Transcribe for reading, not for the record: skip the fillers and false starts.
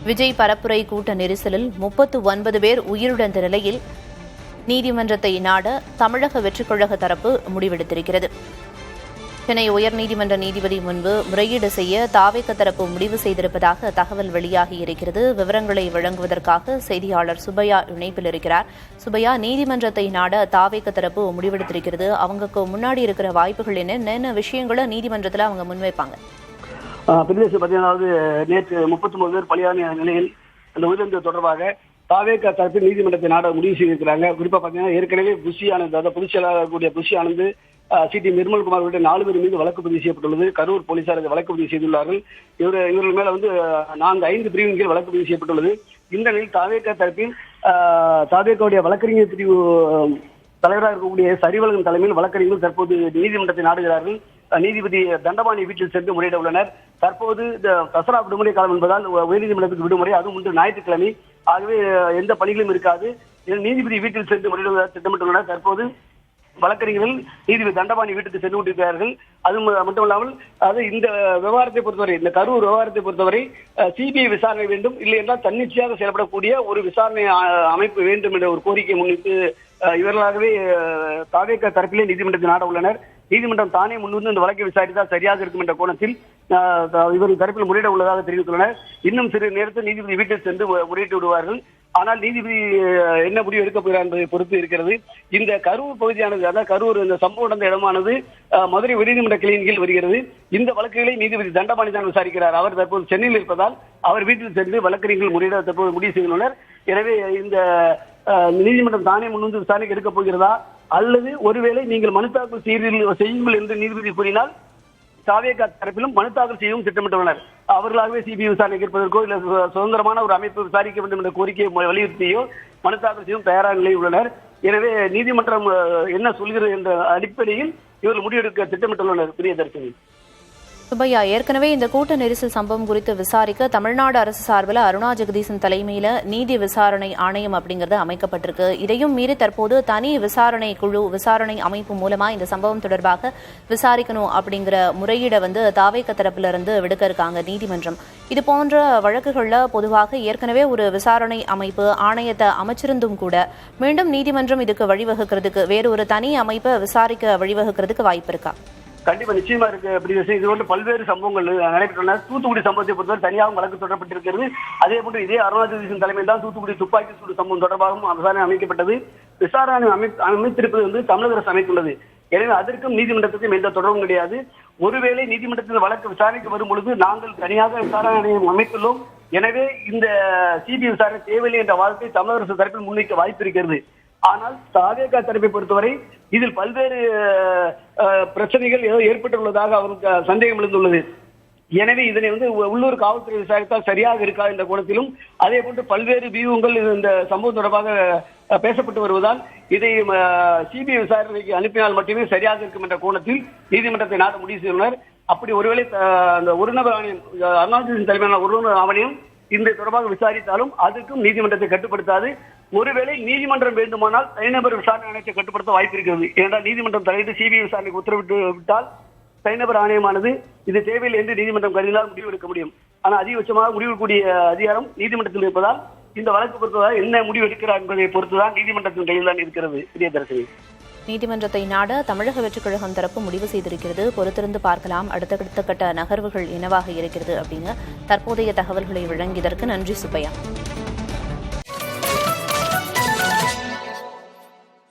விஜய் பரப்புரை கூட்ட நெரிசலில் 39 பேர் உயிரிழந்த நிலையில் நீதிமன்றத்தை நாட தமிழக வெற்றிக் கழக தரப்பு முடிவெடுத்திருக்கிறது. சென்னை உயர்நீதிமன்ற நீதிபதி முன்பு முறையீடு செய்ய தாவேக தரப்பு முடிவு செய்திருப்பதாக தகவல் வெளியாகியிருக்கிறது. விவரங்களை வழங்குவதற்காக செய்தியாளர் சுப்பையா இணைப்பில் இருக்கிறார். சுப்பையா, நீதிமன்றத்தை நாட தாவேக தரப்பு முடிவெடுத்திருக்கிறது. அவங்களுக்கு முன்னாடி இருக்கிற வாய்ப்புகள் என்னென்ன விஷயங்களை நீதிமன்றத்தில் அவங்க முன்வைப்பாங்க? அதாவது நேற்று 39 பேர் பலியான நிலையில் அந்த உயிரிழந்தது தொடர்பாக தாவேக தரப்பில் நீதிமன்றத்தை நாட முடிவு செய்திருக்கிறாங்க. குறிப்பா பாத்தீங்கன்னா ஏற்கனவே புஷி ஆனந்த், அதாவது பொதுச் செயலாளர் கூடிய புஷி ஆனந்த், சிடி நிர்மல்குமார் உள்ளிட்ட 4 பேர் மீது வழக்கு பதிவு செய்யப்பட்டுள்ளது. கரூர் போலீசார் வழக்கு பதிவு செய்துள்ளார்கள். இவர்கள் மேல 5 பிரிவின் கீழ் வழக்கு பதிவு செய்யப்பட்டுள்ளது. இந்த நிலையில் தாவேக தரப்பில் தாவேகவுடைய வழக்கறிஞர் பிரிவு தலைவராக இருக்கக்கூடிய சரிவழகன் தலைமையில் வழக்கறிஞர்கள் தற்போது நீதிமன்றத்தை நாடுகிறார்கள். நீதிபதி தண்டபாணி வீட்டில் சென்று முறையிட உள்ளனர். தற்போது தசரா விடுமுறை காலம் என்பதால் உயர்நீதிமன்றத்துக்கு விடுமுறை, அதுவும் இன்று ஞாயிற்றுக்கிழமை. ஆகவே எந்த பணிகளும் இருக்காது. நீதிபதி வீட்டில் சென்று முறையிட திட்டமிட்டுள்ளனர். தற்போது வழக்கறிஞர்கள் நீதிபதி தண்டபாணி வீட்டுக்கு சென்று கொண்டிருக்கிறார்கள். அது மட்டுமல்லாமல் இந்த விவகாரத்தை பொறுத்தவரை, இந்த கரூர் விவகாரத்தை பொறுத்தவரை சிபிஐ விசாரணை வேண்டும், இல்லை என்றால் தன்னிச்சையாக செயல்படக்கூடிய ஒரு விசாரணை அமைப்பு வேண்டும் என்ற ஒரு கோரிக்கை முன்னிட்டு இவர்களாகவே தாவேக தரப்பிலே நீதிமன்றத்தை நாட உள்ளனர். நீதிமன்றம் தானே முன்வந்து இந்த வழக்கை விசாரித்தால் சரியாக இருக்கும் என்ற கோணத்தில் இவர்கள் தரப்பில் முறையிட உள்ளதாக தெரிவித்துள்ளனர். இன்னும் சிறு நேரத்தில் நீதிபதி வீட்டில் சென்று முறையிட்டு விடுவார்கள். ஆனால் நீதிபதி என்ன முடிவு எடுக்கப் போகிறார் என்பதை பொறுத்து இருக்கிறது. இந்த கரூர் பகுதியானது, அதாவது கரூர் இந்த சம்பவம் நடந்த இடமானது மதுரை உயர்நீதிமன்ற கிளையின் கீழ் வருகிறது. இந்த வழக்குகளை நீதிபதி தண்டபாணி தான் விசாரிக்கிறார். அவர் தற்போது சென்னையில் இருப்பதால் அவர் வீட்டில் சென்று வழக்கறிஞர்கள் முறையிட தற்போது முடிவு செய்துள்ளனர். எனவே இந்த நீதிமன்றம் தானே முன்வந்து விசாரணைக்கு எடுக்கப் போகிறதா, அல்லது ஒருவேளை நீங்கள் மனு தாக்கல் செய்யுங்கள் என்று நீதிபதி கூறினால் தாவேக தரப்பிலும் மனு தாக்கல் செய்யவும் திட்டமிட்டுள்ளனர். அவர்களாகவே சிபிஐ விசாரணை கேட்பதற்கோ இல்லை சுதந்திரமான ஒரு அமைப்பு விசாரிக்க வேண்டும் என்ற கோரிக்கையை வலியுறுத்தியோ மனு தாக்கல் செய்யவும் தயாராக நிலையில் உள்ளனர். எனவே நீதிமன்றம் என்ன சொல்கிறது என்ற அடிப்படையில் இவர்கள் முடிவெடுக்க திட்டமிட்டுள்ளனர். பிரியதர்ஷினி. சுப்பையா, ஏற்கனவே இந்த கூட்ட நெரிசல் சம்பவம் குறித்து விசாரிக்க தமிழ்நாடு அரசு சார்பில் அருணா ஜெகதீசன் தலைமையில நீதி விசாரணை ஆணையம் அப்படிங்கிறது அமைக்கப்பட்டிருக்கு. இதையும் மீறி தற்போது தனி விசாரணை குழு, விசாரணை அமைப்பு மூலமா இந்த சம்பவம் தொடர்பாக விசாரிக்கணும் அப்படிங்கிற முறையீடை தாவேக தரப்பிலிருந்து விடுக்க இருக்காங்க நீதிமன்றம். இது போன்ற வழக்குகள்ல பொதுவாக ஏற்கனவே ஒரு விசாரணை அமைப்பு ஆணையத்தை அமைச்சிருந்தும் கூட மீண்டும் நீதிமன்றம் இதுக்கு வழிவகுக்கிறதுக்கு, வேறு ஒரு தனி அமைப்பை விசாரிக்க வழிவகுக்கிறதுக்கு வாய்ப்பு இருக்கா? கண்டிப்பா, நிச்சயமா இருக்கு. இது போன்று பல்வேறு சம்பவங்கள் நடைபெற்றுள்ளன. தூத்துக்குடி சம்பவத்தை பொறுத்தவரை தனியாகவும் வழக்கு தொடரப்பட்டிருக்கிறது. அதே போன்று இதே அருணா ஜெகதீசன் தலைமையில் தான் தூத்துக்குடி துப்பாக்கி சூடு சம்பவம் தொடர்பாகவும் விசாரணை அமைக்கப்பட்டது. விசாரணை அமைத்திருப்பது தமிழக அரசு அமைத்துள்ளது. எனவே அதற்கும் நீதிமன்றத்துக்கும் எந்த தொடர்பும் கிடையாது. ஒருவேளை நீதிமன்றத்தில் வழக்கு விசாரணைக்கு வரும் பொழுது நாங்கள் தனியாக விசாரணை ஆணையம் அமைத்துள்ளோம், எனவே இந்த சிபிஐ விசாரணை தேவையில்லை என்ற வாதத்தை தமிழக அரசு தரப்பில் முன்வைக்க வாய்ப்பு இருக்கிறது. ஆனால் தாவேக தரப்பை பொறுத்தவரை இதில் பல்வேறு பிரச்சனைகள் ஏதோ ஏற்பட்டுள்ளதாக அவருக்கு சந்தேகம் எழுந்துள்ளது. எனவே இதனை உள்ளூர் காவல்துறை விசாரித்தால் சரியாக இருக்கா என்ற கோணத்திலும், அதே போன்று பல்வேறு வியூகங்கள் இந்த சம்பவம் தொடர்பாக பேசப்பட்டு வருவதால் இதை சிபிஐ விசாரணைக்கு அனுப்பினால் மட்டுமே சரியாக இருக்கும் என்ற கோணத்தில் நீதிமன்றத்தை நாட முடிவு செய்துள்ளனர். அப்படி ஒருவேளை அந்த ஒருநபர் ஆணையம், அருணா ஜெகதீசன் தலைமையிலான ஒருநபர் ஆணையம் இந்த தொடர்பாக விசாரித்தாலும் அதுக்கும் நீதிமன்றத்தை கட்டுப்படுத்தாது. ஒருவேளை நீதிமன்றம் வேண்டுமானால் தனிநபர் விசாரணை ஆணையத்தை கட்டுப்படுத்த வாய்ப்பு இருக்கிறது. ஏனென்றால் நீதிமன்றம் தலையிட்டு சிபிஐ விசாரணைக்கு உத்தரவிட்டு விட்டால் தனிநபர் ஆணையமானது இது தேவையில்லை என்று நீதிமன்றம் கருதினால் முடிவு எடுக்க முடியும். ஆனால் அதிகபட்சமாக முடிவெடுக்கக்கூடிய அதிகாரம் நீதிமன்றத்தில் இருப்பதால் இந்த வழக்கு பொறுத்தவரை என்ன முடிவு எடுக்கிறார் என்பதை பொறுத்துதான் நீதிமன்றத்தின் கையில் தான் இருக்கிறது. பிரியதர்ஷினி. நீதிமன்றத்தை நாட தமிழக வெற்றிக் கழகம் தரப்பு முடிவு செய்திருக்கிறது. பொறுத்திருந்து பார்க்கலாம் அடுத்த கட்ட நகர்வுகள் என்னவாக இருக்கிறது அப்படின்னு. தற்போதைய தகவல்களை வழங்கியதற்கு நன்றி சுப்பையா.